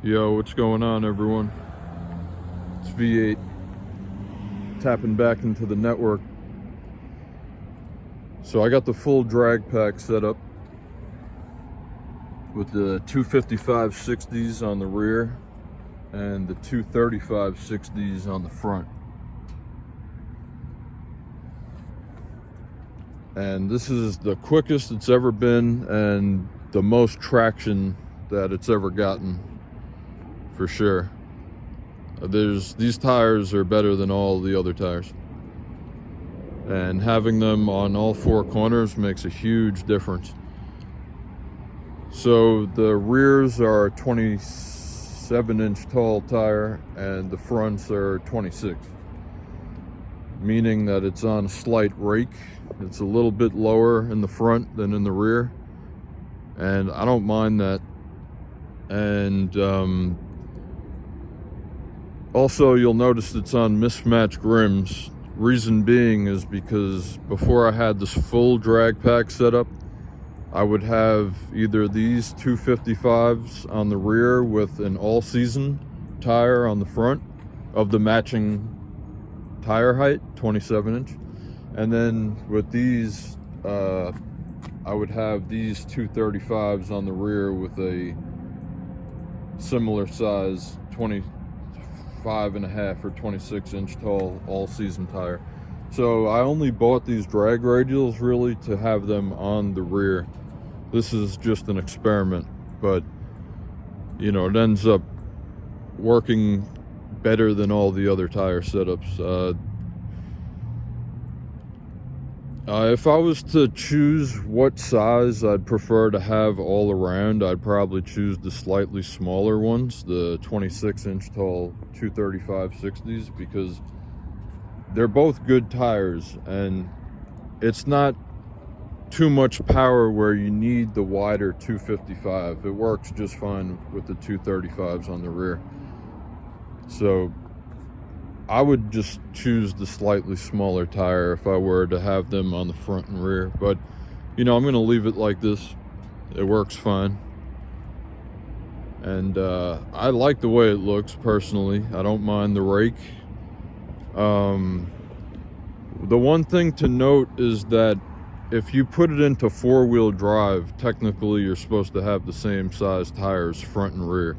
Yo, what's going on, everyone? It's V8 tapping back into the network. So I got the full drag pack set up with the 255/60s on the rear and the 235/60s on the front. And this is the quickest it's ever been and the most traction that it's ever gotten, for sure. These tires are better than all the other tires, and having them on all four corners makes a huge difference. So the rears are a 27-inch tall tire and the fronts are 26, meaning that it's on a slight rake. It's a little bit lower in the front than in the rear, and I don't mind that. And also, you'll notice it's on mismatched rims. Reason being is because before I had this full drag pack set up, I would have either these 255s on the rear with an all-season tire on the front of the matching tire height, 27-inch. And then with these, I would have these 235s on the rear with a similar size 25.5 or 26-inch tall all-season tire. So I only bought these drag radials really to have them on the rear. This is just an experiment, but you know, it ends up working better than all the other tire setups. If I was to choose what size I'd prefer to have all around, I'd probably choose the slightly smaller ones, the 26-inch tall 235/60s, because they're both good tires and it's not too much power where you need the wider 255. It works just fine with the 235s on the rear. So I would just choose the slightly smaller tire if I were to have them on the front and rear. But, you know, I'm going to leave it like this. It works fine. And I like the way it looks, personally. I don't mind the rake. The one thing to note is that if you put it into four-wheel drive, technically you're supposed to have the same size tires front and rear.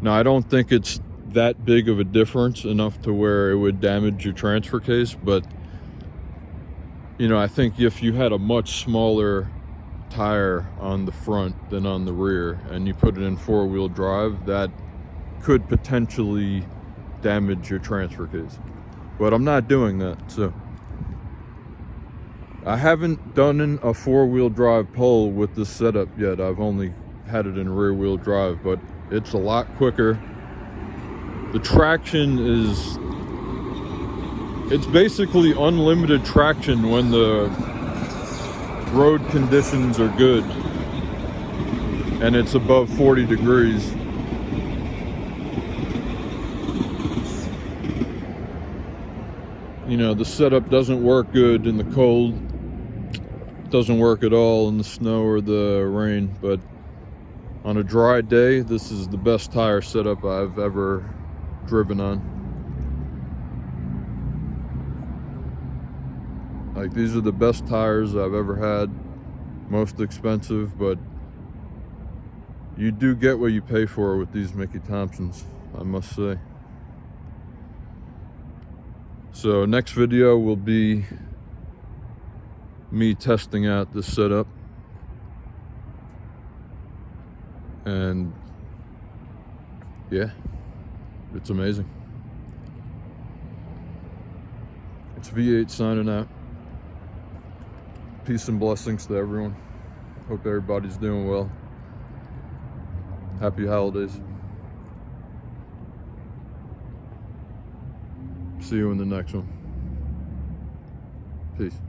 Now, I don't think it's that big of a difference enough to where it would damage your transfer case, but you know, I think if you had a much smaller tire on the front than on the rear and you put it in four-wheel drive, that could potentially damage your transfer case. But I'm not doing that. So I haven't done a four-wheel drive pull with this setup yet. I've only had it in rear-wheel drive, but it's a lot quicker. The traction is, it's basically unlimited traction when the road conditions are good and it's above 40 degrees. You know, the setup doesn't work good in the cold. It doesn't work at all in the snow or the rain, but on a dry day, this is the best tire setup I've ever driven on. Like, these are the best tires I've ever had, most expensive, but you do get what you pay for with these Mickey Thompsons, I must say. So next video will be me testing out this setup, and yeah, it's amazing. It's V8 signing out. Peace and blessings to everyone. Hope everybody's doing well. Happy holidays. See you in the next one. Peace.